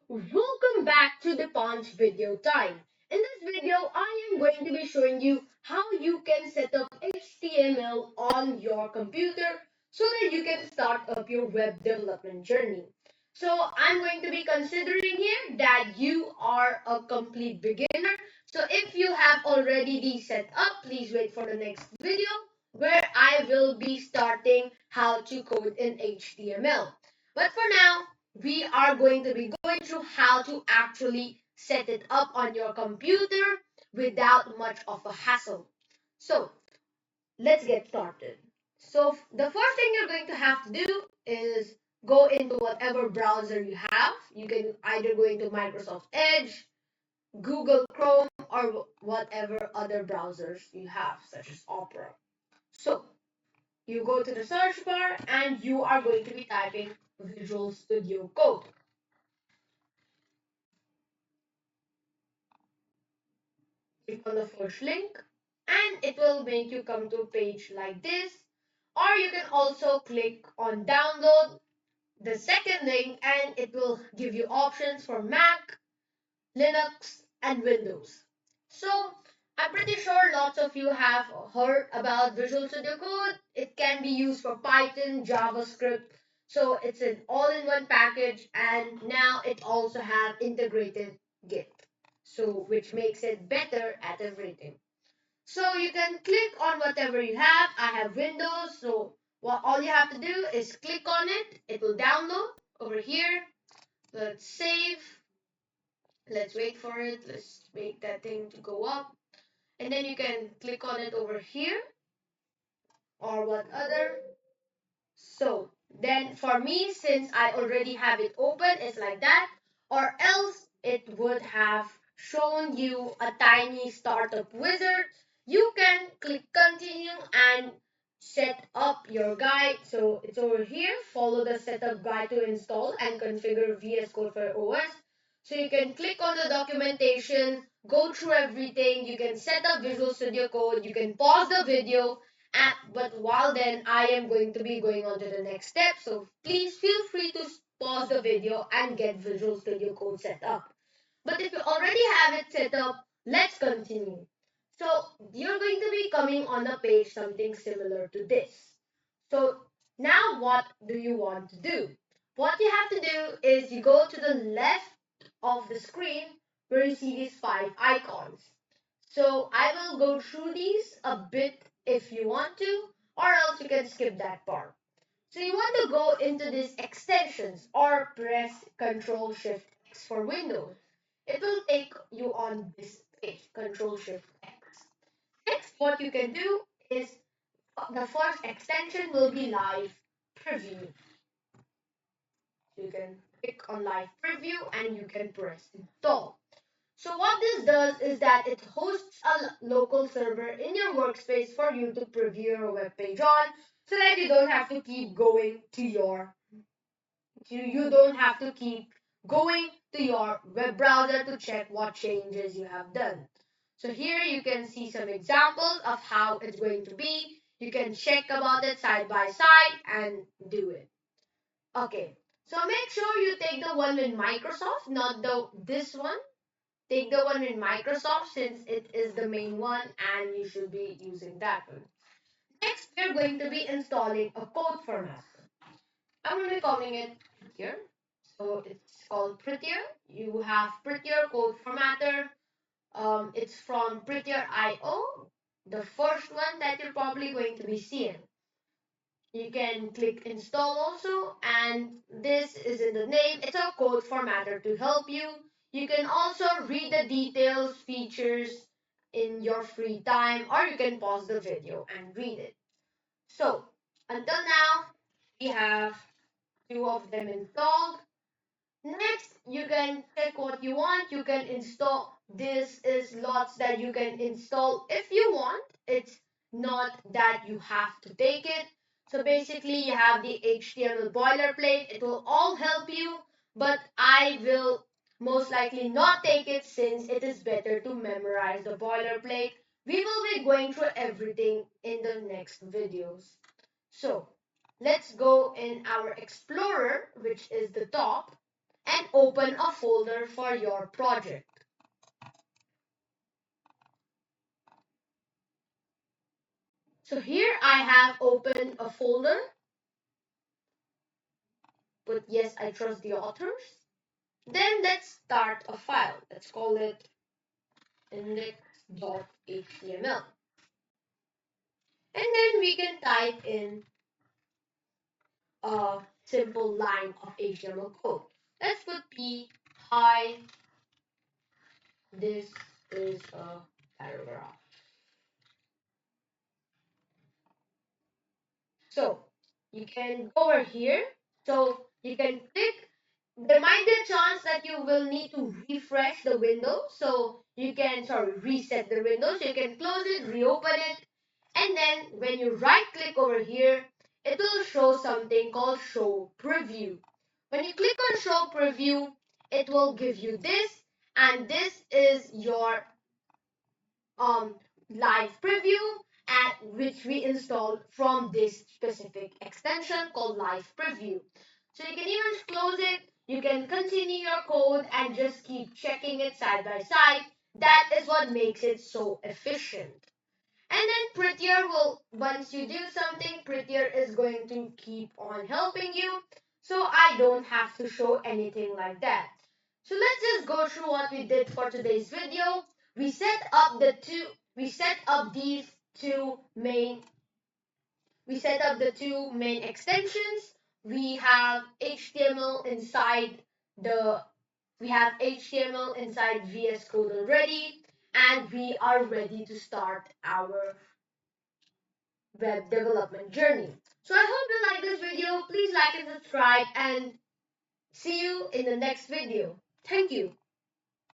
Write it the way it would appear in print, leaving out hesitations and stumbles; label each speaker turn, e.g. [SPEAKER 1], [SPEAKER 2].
[SPEAKER 1] Welcome back to Dipansh video time. In this video, I am going to be showing you how you can set up HTML on your computer so that you can start up your web development journey. So I'm going to be considering here that you are a complete beginner. So if you have already these set up, please wait for the next video where I will be starting how to code in HTML. But for now, we are going to be going through how to actually set it up on your computer without much of a hassle. So let's get started. So the first thing you're going to have to do is go into whatever browser you have. You can either go into Microsoft Edge, Google Chrome, or whatever other browsers you have, such as Opera. So you go to the search bar and you are going to be typing Visual Studio Code. Click on the first link and it will make you come to a page like this, or you can also click on download the second link and it will give you options for Mac, Linux, and Windows. So I'm pretty sure lots of you have heard about Visual Studio Code. It can be used for Python, JavaScript. So it's an all-in-one package, and now it also have integrated Git. So which makes it better at everything. So you can click on whatever you have. I have Windows, so what all you have to do is click on it. It will download over here. Let's save. Let's wait for it. Let's make that thing to go up. And then you can click on it over here or what other. So then for me, since I already have it open, it's like that. Or else it would have shown you a tiny startup wizard. You can click continue and set up your guide. So it's over here. Follow the setup guide to install and configure VS Code for OS. So you can click on the documentation, go through everything. You can set up Visual Studio Code. You can pause the video, but while then, I am going to be going on to the next step. So please feel free to pause the video and get Visual Studio Code set up. But if you already have it set up, let's continue. So you're going to be coming on a page something similar to this. So now what do you want to do? What you have to do is you go to the left of the screen where you see these five icons. So I will go through these a bit if you want to, or else you can skip that part. So you want to go into these extensions or press Control Shift X for Windows. It will take you on this page, Control Shift X. Next, what you can do is the first extension will be Live Preview. You can click on Live Preview and you can press Install. So what this does is that it hosts a local server in your workspace for you to preview your web page on, so that you don't have to keep going to your you don't have to keep going to your web browser to check what changes you have done. So here you can see some examples of how it's going to be. You can check about it side by side and do it. Okay. So make sure you take the one with Microsoft, not the this one. Take the one in Microsoft since it is the main one and you should be using that one. Next, we're going to be installing a code format. I'm going to be calling it Prettier. So it's called Prettier. You have Prettier Code Formatter. It's from Prettier.io, the first one that you're probably going to be seeing. You can click install also, and this is in the name. It's a code formatter to help you. You can also read the details, features in your free time, or you can pause the video and read it. So, until now, we have two of them installed. Next, you can check what you want. You can install. This is lots that you can install if you want. It's not that you have to take it. So basically, you have the HTML boilerplate. It will all help you, but I will most likely not take it since it is better to memorize the boilerplate. We will be going through everything in the next videos. So let's go in our Explorer, which is the top. and open a folder for your project. So here I have opened a folder, but yes, I trust the authors. Then let's start a file. Let's call it index.html. And then we can type in a simple line of HTML code. Let's put P, hi, this is a paragraph. So you can go over here. So you can click. There might be a chance that you will need to refresh the window. So you can, reset the window. So you can close it, reopen it. And then when you right click over here, it will show something called show preview. When you click on show preview, it will give you this, and this is your um, live preview at which we installed from this specific extension called live preview. So you can even close it, you can continue your code and just keep checking it side by side. That is what makes it so efficient. And then Prettier will, once you do something, Prettier is going to keep on helping you. So I don't have to show anything like that. So let's just go through what we did for today's video. We set up we set up these two main, we set up the two main extensions. We have HTML inside the, we have HTML inside VS Code already, and we are ready to start our web development journey. So I hope you like this video. Please like and subscribe and see you in the next video. Thank you.